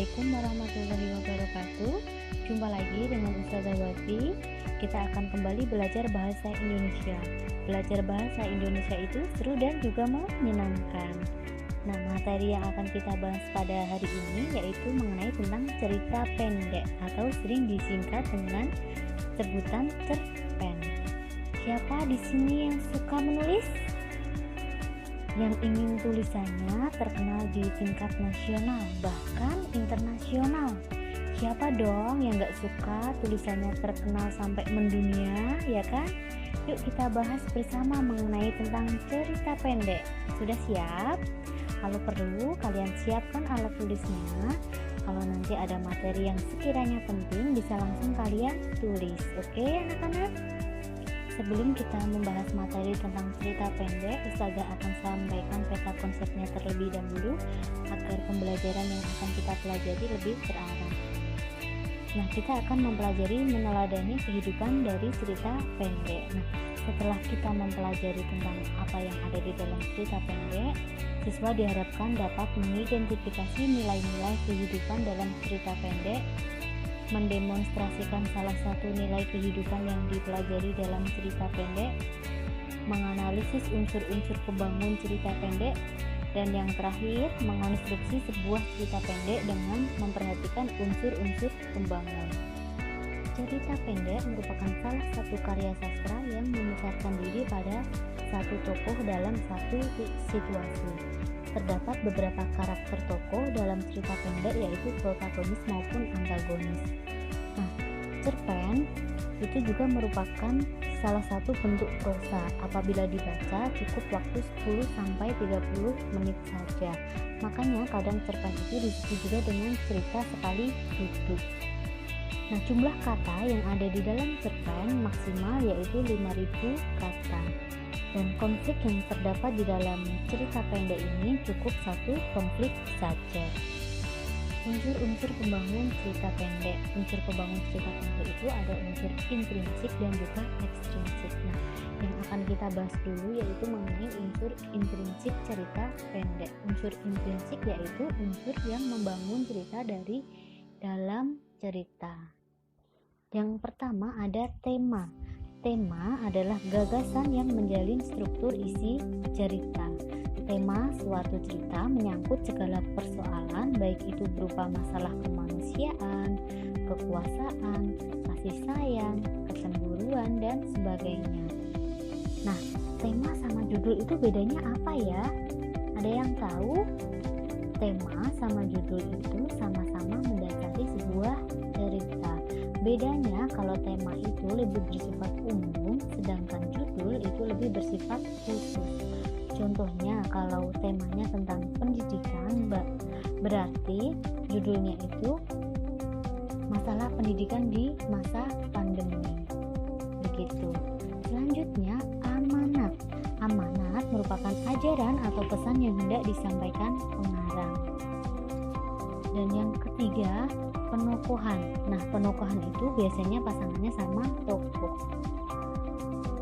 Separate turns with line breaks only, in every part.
Assalamualaikum warahmatullahi wabarakatuh. Jumpa lagi dengan Ustazah Wati. Kita akan kembali belajar bahasa Indonesia. Belajar bahasa Indonesia itu seru dan juga menyenangkan. Nah, materi yang akan kita bahas pada hari ini yaitu mengenai tentang cerita pendek atau sering disingkat dengan sebutan cerpen. Siapa di sini yang suka menulis? Yang ingin tulisannya terkenal di tingkat nasional bahkan internasional. Siapa dong yang gak suka tulisannya terkenal sampai mendunia, ya kan? Yuk kita bahas bersama mengenai tentang cerita pendek. Sudah siap? Kalau perlu kalian siapkan alat tulisnya. Kalau nanti ada materi yang sekiranya penting bisa langsung kalian tulis. Oke anak-anak? Sebelum kita membahas materi tentang cerita pendek, Ustazah akan sampaikan peta konsepnya terlebih dahulu agar pembelajaran yang akan kita pelajari lebih terarah. Nah, kita akan mempelajari meneladani kehidupan dari cerita pendek. Nah, setelah kita mempelajari tentang apa yang ada di dalam cerita pendek, siswa diharapkan dapat mengidentifikasi nilai-nilai kehidupan dalam cerita pendek, mendemonstrasikan salah satu nilai kehidupan yang dipelajari dalam cerita pendek, menganalisis unsur-unsur pembangun cerita pendek, dan yang terakhir, mengonstruksi sebuah cerita pendek dengan memperhatikan unsur-unsur pembangun. Cerita pendek merupakan salah satu karya sastra yang memusatkan diri pada satu tokoh dalam satu situasi. Terdapat beberapa karakter tokoh dalam cerita pendek yaitu protagonis maupun antagonis. Nah, cerpen itu juga merupakan salah satu bentuk prosa. Apabila dibaca cukup waktu 10-30 menit saja. Makanya kadang cerpen itu disebut juga dengan cerita sekali duduk. Nah, jumlah kata yang ada di dalam cerpen maksimal yaitu 5.000 kata. Dan konflik yang terdapat di dalam cerita pendek ini cukup satu konflik saja. Unsur-unsur pembangun cerita pendek. Unsur pembangun cerita pendek itu ada unsur intrinsik dan juga ekstrinsik. Nah, yang akan kita bahas dulu yaitu mengenai unsur intrinsik cerita pendek. Unsur intrinsik yaitu unsur yang membangun cerita dari dalam cerita. Yang pertama ada tema. Tema adalah gagasan yang menjalin struktur isi cerita. Tema suatu cerita menyangkut segala persoalan, baik itu berupa masalah kemanusiaan, kekuasaan, kasih sayang, kecemburuan, dan sebagainya. Nah, tema sama judul itu bedanya apa ya? Ada yang tahu? Tema sama judul itu sama-sama mendasari sebuah cerita. Bedanya kalau tema itu lebih bersifat umum, sedangkan judul itu lebih bersifat khusus. Contohnya kalau temanya tentang pendidikan, berarti judulnya itu masalah pendidikan di masa pandemi. Begitu. Selanjutnya amanat. Amanat merupakan ajaran atau pesan yang hendak disampaikan pengarang. Dan yang ketiga, penokohan. Nah, penokohan itu biasanya pasangannya sama tokoh.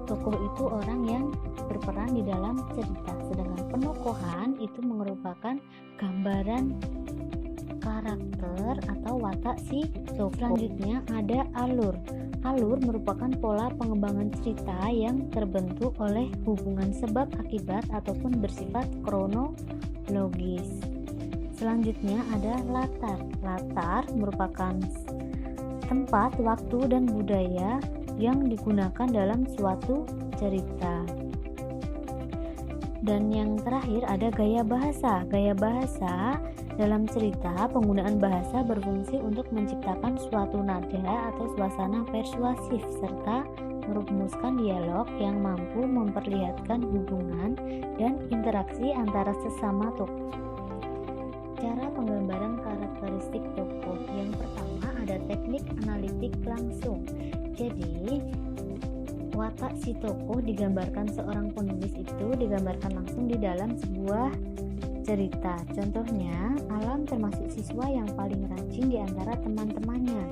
Tokoh itu orang yang berperan di dalam cerita, sedangkan penokohan itu merupakan gambaran karakter atau watak si tokoh. Selanjutnya ada alur. Alur merupakan pola pengembangan cerita yang terbentuk oleh hubungan sebab akibat ataupun bersifat kronologis. Selanjutnya ada latar. Latar merupakan tempat, waktu, dan budaya yang digunakan dalam suatu cerita. Dan yang terakhir ada gaya bahasa. Gaya bahasa dalam cerita, penggunaan bahasa berfungsi untuk menciptakan suatu nada atau suasana persuasif serta merumuskan dialog yang mampu memperlihatkan hubungan dan interaksi antara sesama tokoh. Cara penggambaran karakteristik tokoh. Yang pertama ada teknik analitik langsung. Jadi watak si tokoh digambarkan seorang penulis itu digambarkan langsung di dalam sebuah cerita. Contohnya, Alam termasuk siswa yang paling rajin di antara teman-temannya.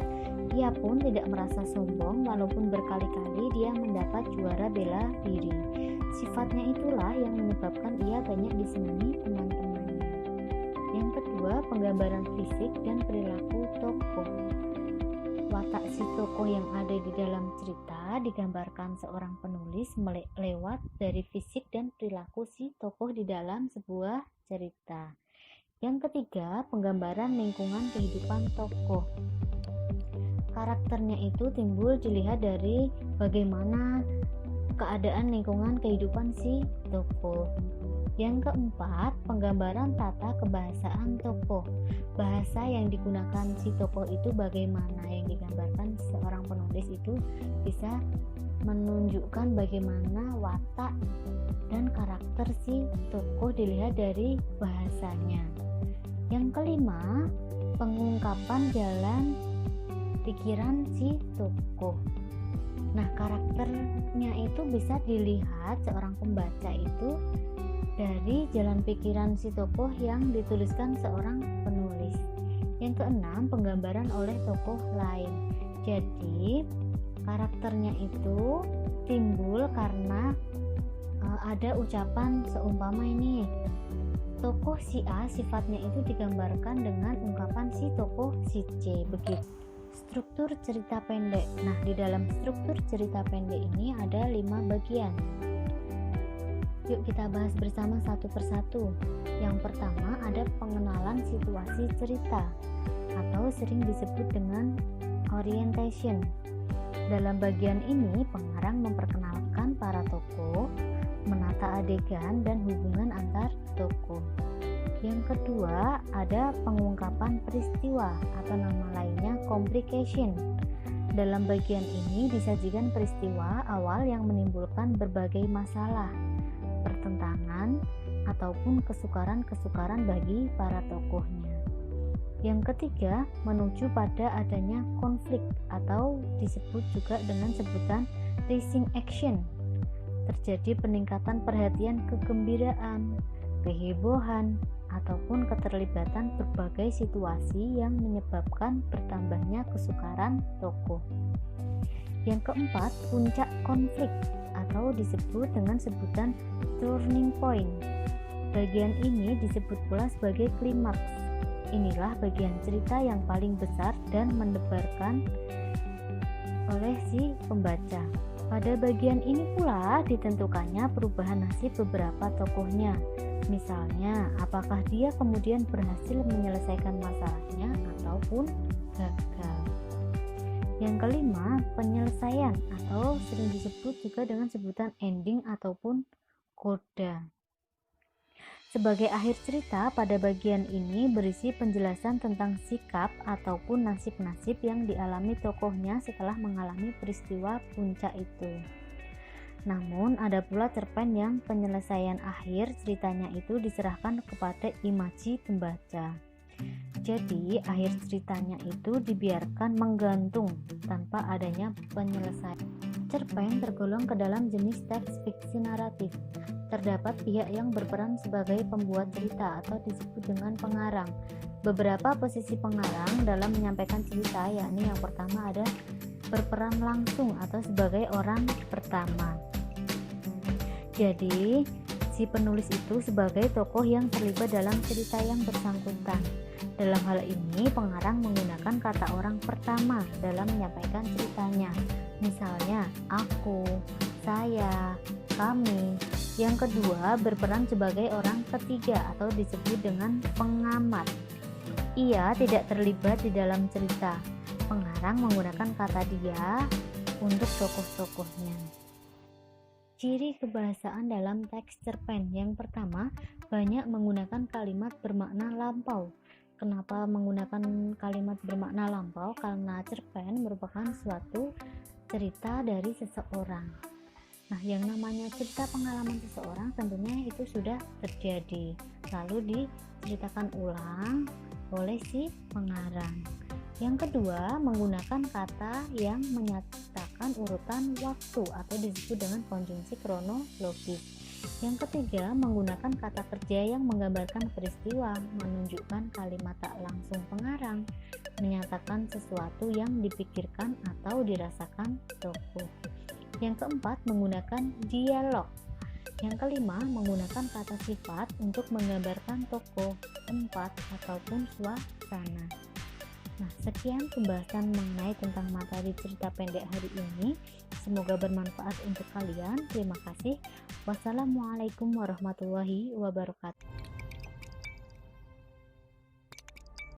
Ia pun tidak merasa sombong walaupun berkali-kali dia mendapat juara bela diri. Sifatnya itulah yang menyebabkan ia banyak disenangi teman-temannya. Yang kedua, penggambaran fisik dan perilaku tokoh. Watak si tokoh yang ada di dalam cerita digambarkan seorang penulis lewat dari fisik dan perilaku si tokoh di dalam sebuah cerita. Yang ketiga, penggambaran lingkungan kehidupan tokoh. Karakternya itu timbul dilihat dari bagaimana keadaan lingkungan kehidupan si tokoh. Yang keempat, penggambaran tata kebahasaan tokoh. Bahasa yang digunakan si tokoh itu bagaimana, yang digambarkan seorang penulis itu bisa menunjukkan bagaimana watak dan karakter si tokoh dilihat dari bahasanya. Yang kelima, pengungkapan jalan pikiran si tokoh. Nah, karakternya itu bisa dilihat seorang pembaca itu dari jalan pikiran si tokoh yang dituliskan seorang penulis. Yang keenam, penggambaran oleh tokoh lain. Jadi, karakternya itu timbul karena ada ucapan seumpama ini, tokoh si A sifatnya itu digambarkan dengan ungkapan si tokoh si C, begitu. Struktur cerita pendek. Nah, di dalam struktur cerita pendek ini ada 5 bagian. Yuk kita bahas bersama satu persatu. Yang pertama ada pengenalan situasi cerita atau sering disebut dengan orientation. Dalam bagian ini pengarang memperkenalkan para tokoh, menata adegan dan hubungan antar tokoh. Yang kedua ada pengungkapan peristiwa atau nama lainnya complication. Dalam bagian ini disajikan peristiwa awal yang menimbulkan berbagai masalah, pertentangan, ataupun kesukaran-kesukaran bagi para tokohnya. Yang ketiga, menuju pada adanya konflik atau disebut juga dengan sebutan rising action. Terjadi peningkatan perhatian kegembiraan, kehebohan, ataupun keterlibatan berbagai situasi yang menyebabkan bertambahnya kesukaran tokoh. Yang keempat, puncak konflik atau disebut dengan sebutan turning point. Bagian ini disebut pula sebagai klimaks. Inilah bagian cerita yang paling besar dan mendebarkan oleh si pembaca. Pada bagian ini pula ditentukannya perubahan nasib beberapa tokohnya. Misalnya, apakah dia kemudian berhasil menyelesaikan masalahnya ataupun gagal. Yang kelima, penyelesaian atau sering disebut juga dengan sebutan ending ataupun coda. Sebagai akhir cerita, pada bagian ini berisi penjelasan tentang sikap ataupun nasib-nasib yang dialami tokohnya setelah mengalami peristiwa puncak itu. Namun ada pula cerpen yang penyelesaian akhir ceritanya itu diserahkan kepada imaji pembaca. Jadi akhir ceritanya itu dibiarkan menggantung tanpa adanya penyelesaian. Cerpen tergolong ke dalam jenis teks fiksi naratif. Terdapat pihak yang berperan sebagai pembuat cerita atau disebut dengan pengarang. Beberapa posisi pengarang dalam menyampaikan cerita, yakni yang pertama ada berperan langsung atau sebagai orang pertama. Jadi si penulis itu sebagai tokoh yang terlibat dalam cerita yang bersangkutan. Dalam hal ini pengarang menggunakan kata orang pertama dalam menyampaikan ceritanya. Misalnya aku, saya, kami. Yang kedua berperan sebagai orang ketiga atau disebut dengan pengamat. Ia tidak terlibat di dalam cerita. Pengarang menggunakan kata dia untuk tokoh-tokohnya. Ciri kebahasaan dalam teks cerpen. Yang pertama, banyak menggunakan kalimat bermakna lampau. Kenapa menggunakan kalimat bermakna lampau? Karena cerpen merupakan suatu cerita dari seseorang. Nah, yang namanya cerita pengalaman seseorang tentunya itu sudah terjadi, lalu diceritakan ulang oleh si pengarang. Yang kedua, menggunakan kata yang menyatakan urutan waktu atau disebut dengan konjungsi kronologis. Yang ketiga, menggunakan kata kerja yang menggambarkan peristiwa, menunjukkan kalimat tak langsung pengarang, menyatakan sesuatu yang dipikirkan atau dirasakan tokoh. Yang keempat, menggunakan dialog. Yang kelima, menggunakan kata sifat untuk menggambarkan tokoh, tempat, ataupun suasana. Nah, sekian pembahasan mengenai tentang materi cerita pendek hari ini. Semoga bermanfaat untuk kalian. Terima kasih. Wassalamualaikum warahmatullahi wabarakatuh.